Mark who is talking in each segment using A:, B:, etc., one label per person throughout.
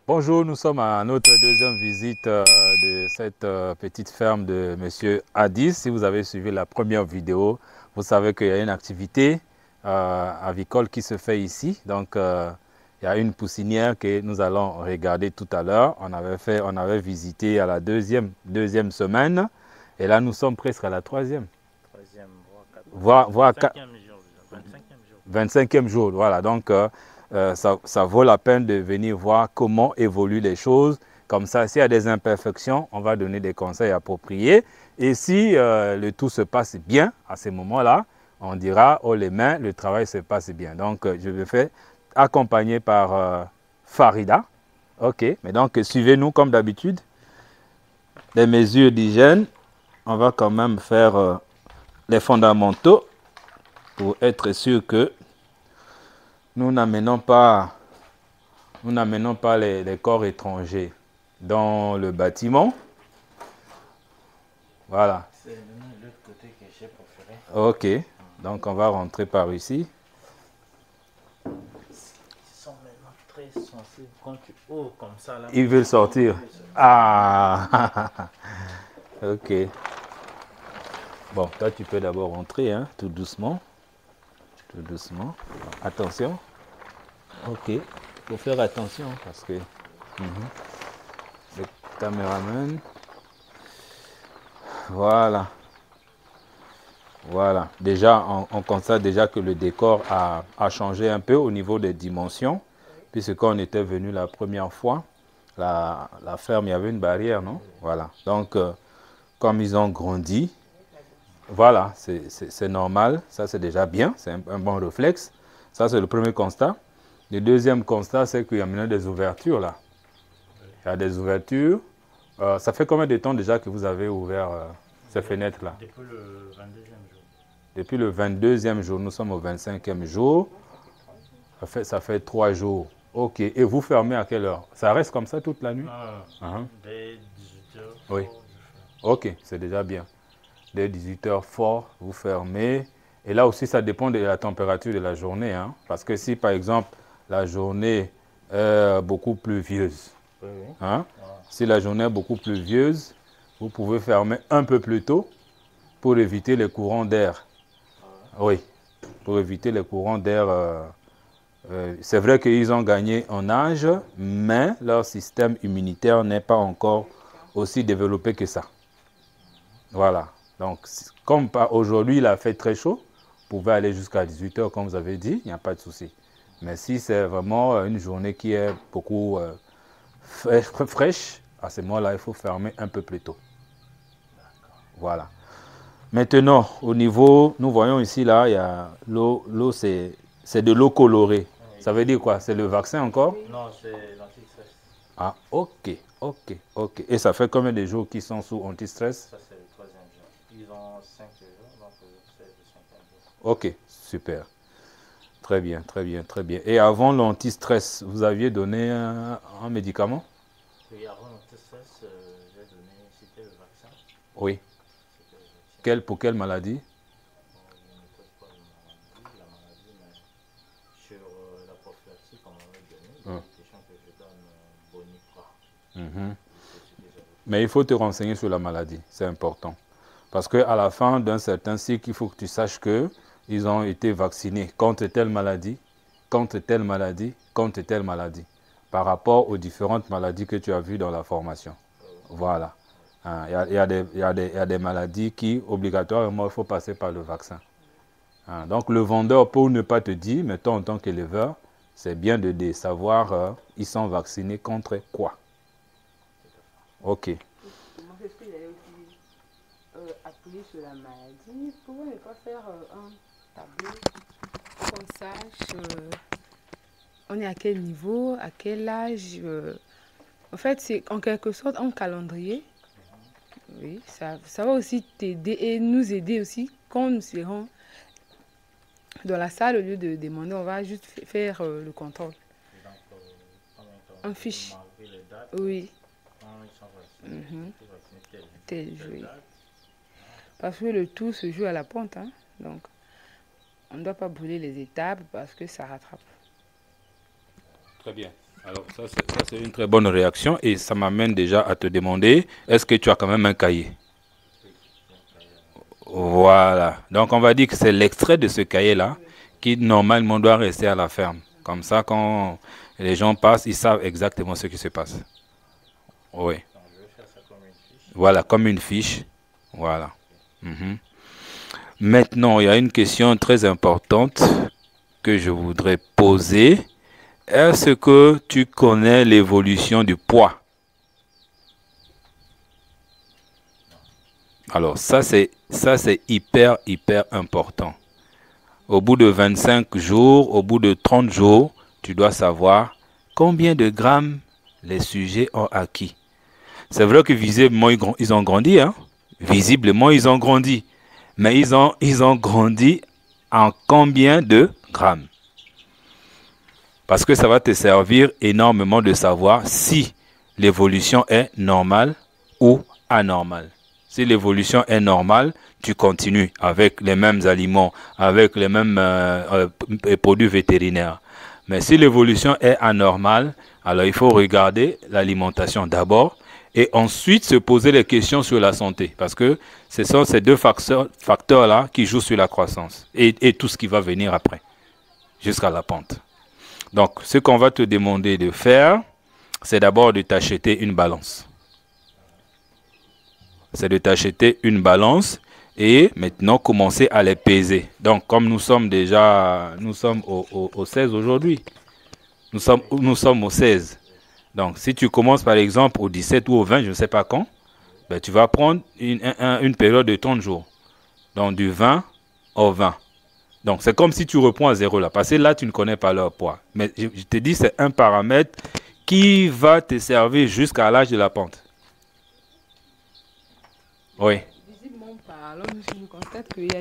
A: Bonjour, nous sommes à notre deuxième visite de cette petite ferme de Monsieur Addis. Si vous avez suivi la première vidéo, vous savez qu'il y a une activité avicole qui se fait ici. Donc, il y a une poussinière que nous allons regarder tout à l'heure. On avait visité à la deuxième semaine. Et là, nous sommes presque à la troisième.
B: Troisième,
A: Voire
B: 25e jour.
A: 25e jour. Voilà, donc ça vaut la peine de venir voir comment évoluent les choses. Comme ça, s'il y a des imperfections, on va donner des conseils appropriés. Et si le tout se passe bien, à ce moment-là, on dira, oh les mains, le travail se passe bien. Donc, je vais faire accompagné par Farida. OK, mais donc, suivez-nous comme d'habitude. Les mesures d'hygiène, on va quand même faire les fondamentaux pour être sûr que nous n'amenons pas les corps étrangers dans le bâtiment. Voilà.
B: C'est l'autre côté que j'ai préféré.
A: OK. Donc, on va rentrer par ici.
B: Ils sont maintenant très sensibles. Quand tu ouvres comme ça, là,
A: Ils veulent sortir. Ah. OK. Bon, toi, tu peux d'abord rentrer, hein, tout doucement. Tout doucement. Attention. OK. Il faut faire attention parce que le caméraman. Voilà. Voilà. Déjà, on constate déjà que le décor a changé un peu au niveau des dimensions. Puisque quand on était venu la première fois, la ferme, il y avait une barrière, non? Voilà. Donc, comme ils ont grandi, voilà, c'est normal. Ça, c'est déjà bien. C'est un bon réflexe. Ça, c'est le premier constat. Le deuxième constat, c'est qu'il y a maintenant des ouvertures là. Il y a des ouvertures. Ça fait combien de temps déjà que vous avez ouvert ces fenêtres-là?
B: Depuis le 22e jour.
A: Depuis le 22e jour, nous sommes au 25e jour. Ça fait 3 jours. OK. Et vous fermez à quelle heure? Ça reste comme ça toute la nuit?
B: Dès 18h.
A: Oui. OK, c'est déjà bien. Dès 18h fort, vous fermez. Et là aussi, ça dépend de la température de la journée. Hein? Parce que si, par exemple, la journée est beaucoup pluvieuse, hein? Si la journée est beaucoup pluvieuse, vous pouvez fermer un peu plus tôt pour éviter les courants d'air. Oui, pour éviter les courants d'air. C'est vrai qu'ils ont gagné en âge, mais leur système immunitaire n'est pas encore aussi développé que ça. Voilà. Donc, comme aujourd'hui, il a fait très chaud, vous pouvez aller jusqu'à 18h, comme vous avez dit, il n'y a pas de souci. Mais si c'est vraiment une journée qui est beaucoup fraîche, à ce moment-là, il faut fermer un peu plus tôt. Voilà. Maintenant, au niveau, nous voyons ici, là, il y a l'eau, c'est de l'eau colorée. Ça veut dire quoi? C'est le vaccin encore?
B: Non, c'est l'antistress.
A: Ah, OK, OK, OK. Et ça fait combien de jours qu'ils sont sous antistress?
B: Ça, c'est le troisième jour. Ils ont 5 jours, donc c'est le 5e jour.
A: OK, super. Très bien, très bien, très bien. Et avant l'antistress, vous aviez donné un médicament?
B: Oui, avant l'antistress, j'ai donné, c'était le vaccin.
A: Oui.
B: C'était le vaccin.
A: Pour quelle maladie?
B: Je ne maîtrise pas la maladie, mais sur la prophylaxie qu'on m'avait donné, il y a des questions que je donne Bonipa. C'est ce que j'avais fait.
A: Mais il faut te renseigner sur la maladie, c'est important. Parce qu'à la fin d'un certain cycle, il faut que tu saches qu'ils ont été vaccinés contre telle maladie, contre telle maladie, contre telle maladie, par rapport aux différentes maladies que tu as vues dans la formation. Voilà. Il y a des maladies qui, obligatoirement, il faut passer par le vaccin. Donc, le vendeur, pour ne pas te dire, mais toi, en tant qu'éleveur, c'est bien de savoir, ils sont vaccinés contre quoi. OK.
C: Moi, c'est ce que j'allais aussi appuyer sur la maladie. Pourquoi ne pas faire un tableau qu'on sache on est à quel niveau, à quel âge. En fait, c'est en quelque sorte un calendrier. Oui, ça va aussi t'aider et nous aider aussi quand nous serons dans la salle. Au lieu de demander, on va juste faire le contrôle.
B: Et donc, combien de temps
C: Un fiche.
B: marquer les dates,
C: Oui.
B: quand ils sont vaccinés,
C: Tel jour.
B: date.
C: Parce que le tout se joue à la ponte. Hein? Donc, on ne doit pas brûler les étapes parce que ça rattrape.
A: Très bien. Alors ça c'est une très bonne réaction et ça m'amène déjà à te demander, est-ce que tu as quand même un cahier? Voilà. Donc on va dire que c'est l'extrait de ce cahier-là qui normalement doit rester à la ferme. Comme ça, quand les gens passent, ils savent exactement ce qui se passe. Oui.
B: Donc, je vais faire ça comme une fiche.
A: Voilà, comme une fiche. Voilà. Mhm. Maintenant, il y a une question très importante que je voudrais poser. Est-ce que tu connais l'évolution du poids? Alors, ça c'est hyper important. Au bout de 25 jours, au bout de 30 jours, tu dois savoir combien de grammes les sujets ont acquis. C'est vrai que visiblement, ils ont grandi, hein? Visiblement, ils ont grandi. Mais ils ont grandi en combien de grammes? Parce que ça va te servir énormément de savoir si l'évolution est normale ou anormale. Si l'évolution est normale, tu continues avec les mêmes aliments, avec les mêmes produits vétérinaires. Mais si l'évolution est anormale, alors il faut regarder l'alimentation d'abord et ensuite se poser les questions sur la santé. Parce que ce sont ces deux facteurs-là qui jouent sur la croissance et tout ce qui va venir après, jusqu'à la pente. Donc, ce qu'on va te demander de faire, c'est d'abord de t'acheter une balance. C'est de t'acheter une balance et maintenant commencer à les peser. Donc, comme nous sommes au 16 aujourd'hui. Nous sommes au 16. Donc, si tu commences par exemple au 17 ou au 20, je ne sais pas quand, ben, tu vas prendre une période de 30 jours. Donc, du 20 au 20. Donc, c'est comme si tu reprends à zéro là. Parce que là, tu ne connais pas leur poids. Mais je te dis, c'est un paramètre qui va te servir jusqu'à l'âge de la pente. Oui.
C: Visiblement parlant, je constate qu'il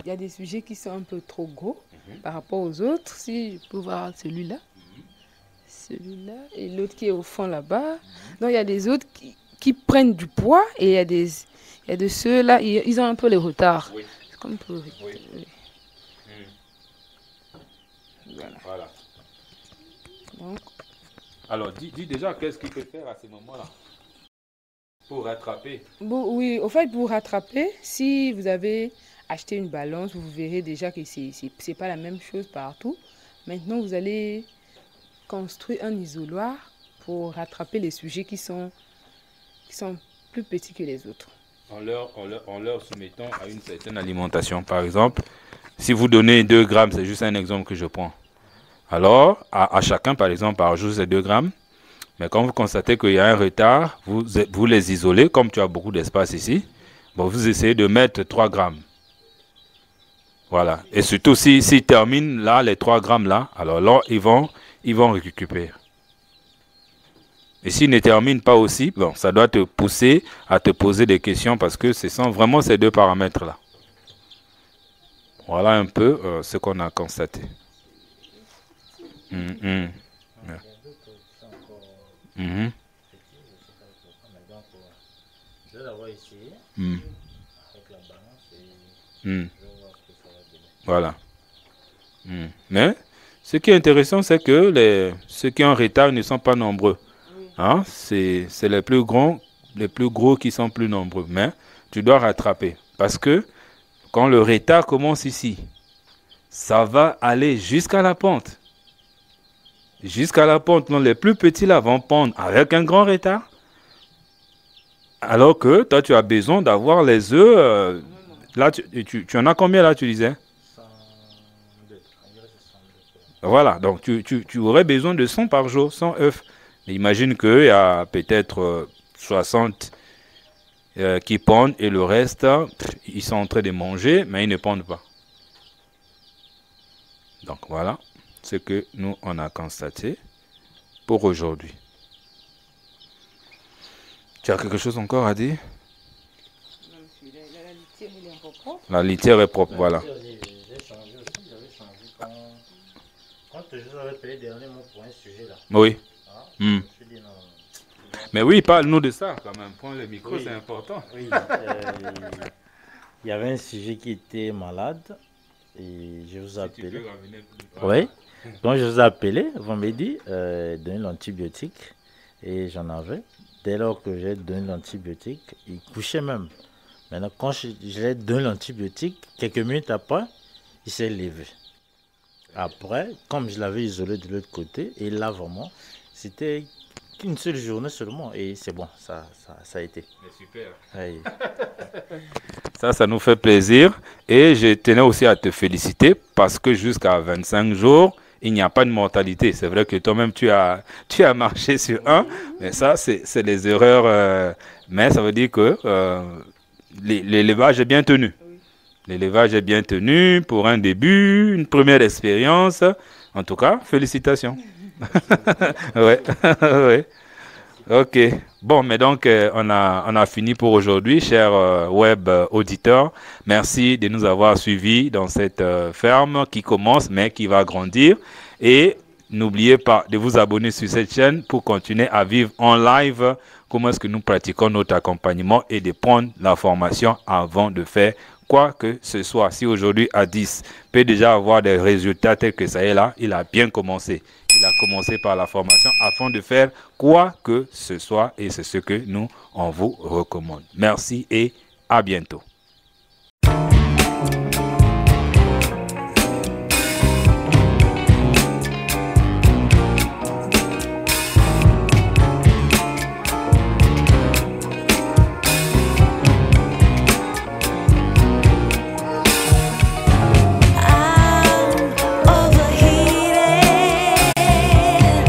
C: y a des sujets qui sont un peu trop gros par rapport aux autres. Si je peux voir celui-là, celui-là et l'autre qui est au fond là-bas. Donc il y a des autres qui prennent du poids et il y a de ceux-là, ils ont un peu les retards.
A: Oui.
C: C'est comme pour...
A: Oui. Voilà.
C: Donc,
A: alors, dis déjà, qu'est-ce qu'il peut faire à ce moment-là pour rattraper?
C: bon, oui, au fait, pour rattraper, si vous avez acheté une balance, vous verrez déjà que c'est pas la même chose partout. Maintenant, vous allez construire un isoloir pour rattraper les sujets qui sont plus petits que les autres.
A: En leur soumettant à une certaine alimentation. Par exemple, si vous donnez 2 grammes, c'est juste un exemple que je prends. Alors, à chacun, par exemple, par jour, c'est 2 grammes. Mais quand vous constatez qu'il y a un retard, vous les isolez, comme tu as beaucoup d'espace ici. Bon, vous essayez de mettre 3 grammes. Voilà. Et surtout, s'ils terminent là, les 3 grammes là, alors là, ils vont récupérer. Et s'ils ne terminent pas aussi, bon, ça doit te pousser à te poser des questions parce que ce sont vraiment ces deux paramètres-là. Voilà un peu ce qu'on a constaté.
B: Il y a d'autres qui sont encore petits, je sais pas pourquoi, mais donc je vais l'avoir essayé avec la balance et je vais voir ce que ça va donner.
A: Voilà. Mais ce qui est intéressant, c'est que ceux qui ont un retard ne sont pas nombreux. Hein? C'est les plus gros qui sont plus nombreux. Mais tu dois rattraper. Parce que quand le retard commence ici, ça va aller jusqu'à la pente. Jusqu'à la pente. Donc les plus petits là vont pondre avec un grand retard. Alors que toi, tu as besoin d'avoir les œufs. Là, tu en as combien là, tu disais?
B: 102. On dirait que c'est 102.
A: Voilà, donc tu aurais besoin de 100 par jour, 100 œufs. Mais imagine qu'il y a peut-être 60 qui pondent et le reste, ils sont en train de manger, mais ils ne pondent pas. Donc voilà ce que nous, on a constaté pour aujourd'hui. Tu as quelque chose encore à dire?
C: Non, monsieur, la litière, elle est encore propre.
A: La litière est propre, voilà.
B: J'ai changé aussi, j'avais changé quand je vous avais payé dernièrement pour un sujet là.
A: Oui.
B: Je me suis dit non.
A: Mais oui, parle-nous de ça quand même. Prends le micro,
B: Oui.
A: c'est important.
B: Oui, il y avait un sujet qui était malade et je vous ai appelé. Oui. Quand je vous ai appelé, vous m'avez dit, donner l'antibiotique. Et j'en avais. Dès lors que j'ai donné l'antibiotique, il couchait même. Maintenant, quand je lui ai donné l'antibiotique, quelques minutes après, il s'est levé. Après, comme je l'avais isolé de l'autre côté, et là vraiment, c'était qu'une seule journée seulement. Et c'est bon, ça a été.
A: Mais super.
B: Oui.
A: Ça nous fait plaisir. Et je tenais aussi à te féliciter parce que jusqu'à 25 jours, il n'y a pas de mortalité. C'est vrai que toi-même, tu as marché sur un. Mais ça, c'est les erreurs. Mais ça veut dire que l'élevage est bien tenu. L'élevage est bien tenu pour un début, une première expérience. En tout cas, félicitations. Ouais, ouais. Ok. Bon, mais donc, on a fini pour aujourd'hui, chers web auditeurs. Merci de nous avoir suivis dans cette ferme qui commence, mais qui va grandir. Et n'oubliez pas de vous abonner sur cette chaîne pour continuer à vivre en live comment est-ce que nous pratiquons notre accompagnement et de prendre la formation avant de faire quoi que ce soit. Si aujourd'hui Addis peut déjà avoir des résultats tels que ça est là, il a bien commencé. Il a commencé par la formation afin de faire quoi que ce soit et c'est ce que nous, on vous recommande. Merci et à bientôt.